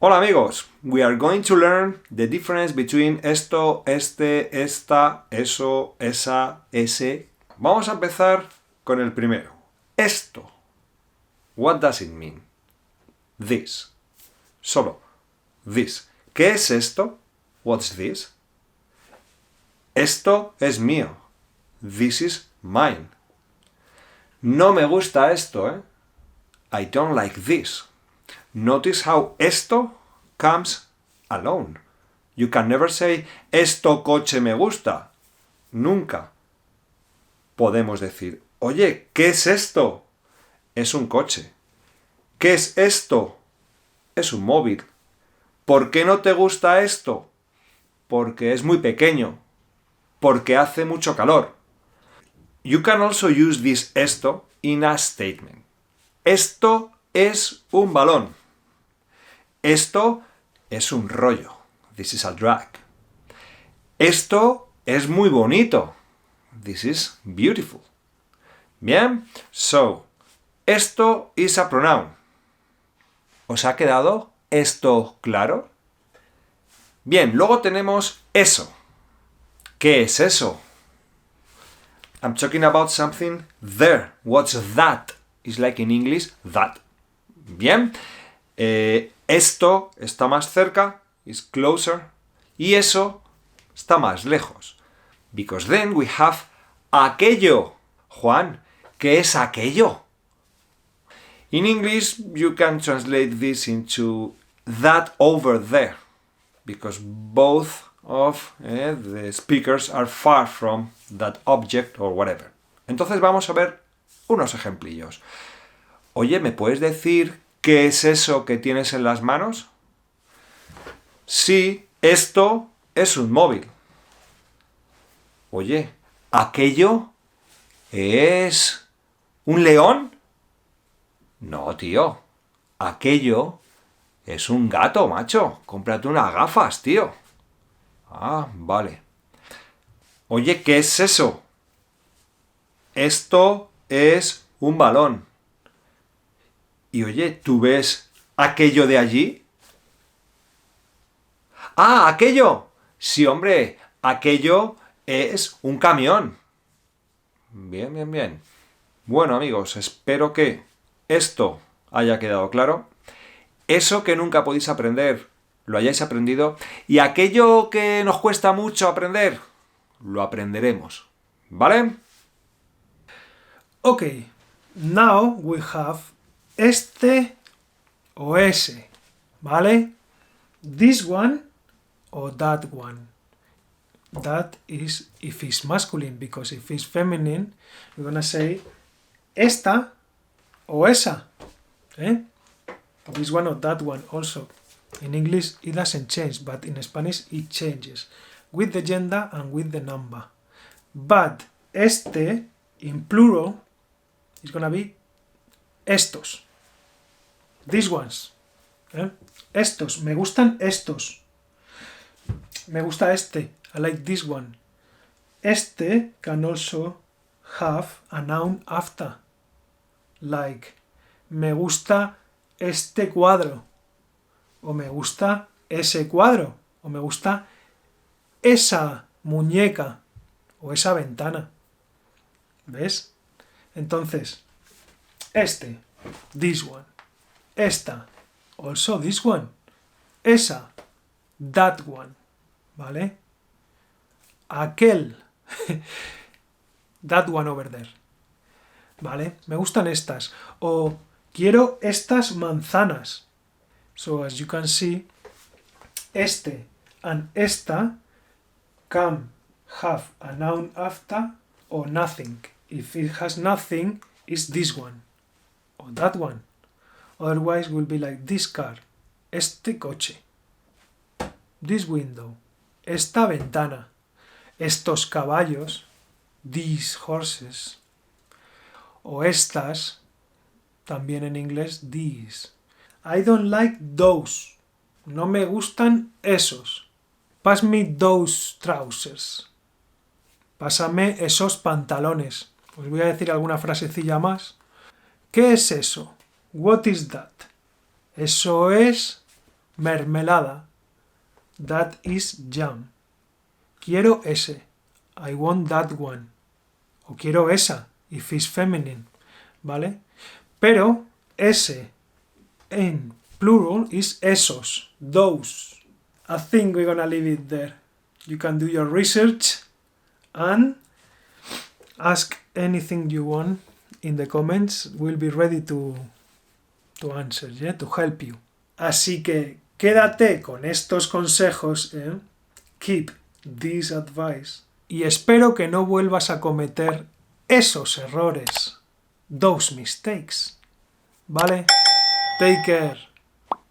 Hola amigos, we are going to learn the difference between esto, este, esta, eso, esa, ese. Vamos a empezar con el primero. Esto. What does it mean? This. Solo. This. ¿Qué es esto? What's this? Esto es mío. This is mine. No me gusta esto, ¿eh? I don't like this. Notice how esto comes alone. You can never say, esto coche me gusta. Nunca podemos decir, oye, ¿qué es esto? Es un coche. ¿Qué es esto? Es un móvil. ¿Por qué no te gusta esto? Porque es muy pequeño. Porque hace mucho calor. You can also use this esto in a statement. Esto es un balón. Esto es un rollo. This is a drag. Esto es muy bonito. This is beautiful. Bien, so, esto is a pronoun. ¿Os ha quedado esto claro? Bien, luego tenemos eso. ¿Qué es eso? I'm talking about something there. What's that? It's like in English, that. Bien. Esto está más cerca, is closer, y eso está más lejos. Because then we have aquello. Juan, ¿qué es aquello? In English, you can translate this into that over there, because both of the speakers are far from that object or whatever. Entonces vamos a ver unos ejemplillos. Oye, ¿me puedes decir qué es eso que tienes en las manos? Sí, esto es un móvil. Oye, ¿aquello es un león? No, tío. Aquello es un gato, macho. Cómprate unas gafas, tío. Ah, vale. Oye, ¿qué es eso? Esto es un balón. Y oye, ¿tú ves aquello de allí? ¡Ah, aquello! Sí, hombre, aquello es un camión. Bien, bien, bien. Bueno, amigos, espero que esto haya quedado claro. Eso que nunca podéis aprender, lo hayáis aprendido. Y aquello que nos cuesta mucho aprender, lo aprenderemos. ¿Vale? Okay, now we have este o ese, ¿vale? This one or that one. That is if it's masculine, because if it's feminine, we're gonna say esta o esa. This one or that one also. In English it doesn't change, but in Spanish it changes with the gender and with the number. But este in plural is gonna be estos. These ones. Estos. Me gustan estos. Me gusta este. I like this one. Este can also have a noun after. Like, me gusta este cuadro. O me gusta ese cuadro. O me gusta esa muñeca. O esa ventana. ¿Ves? Entonces, este, this one. Esta, also this one. Esa, that one. ¿Vale? Aquel, that one over there. ¿Vale? Me gustan estas. O quiero estas manzanas. So as you can see, este and esta can have a noun after or nothing. If it has nothing, it's this one or that one. Otherwise, will be like this car, este coche, this window, esta ventana, estos caballos, these horses, o estas, también en inglés, these. I don't like those. No me gustan esos. Pass me those trousers. Pásame esos pantalones. Os voy a decir alguna frasecilla más. ¿Qué es eso? What is that? Eso es mermelada. That is jam. Quiero ese. I want that one. O quiero esa, if it's feminine. ¿Vale? Pero ese en plural is esos, those. I think we're gonna leave it there. You can do your research and ask anything you want in the comments. We'll be ready to answer, yeah? To help you. Así que quédate con estos consejos, Keep this advice. Y espero que no vuelvas a cometer esos errores. Those mistakes. ¿Vale? Take care.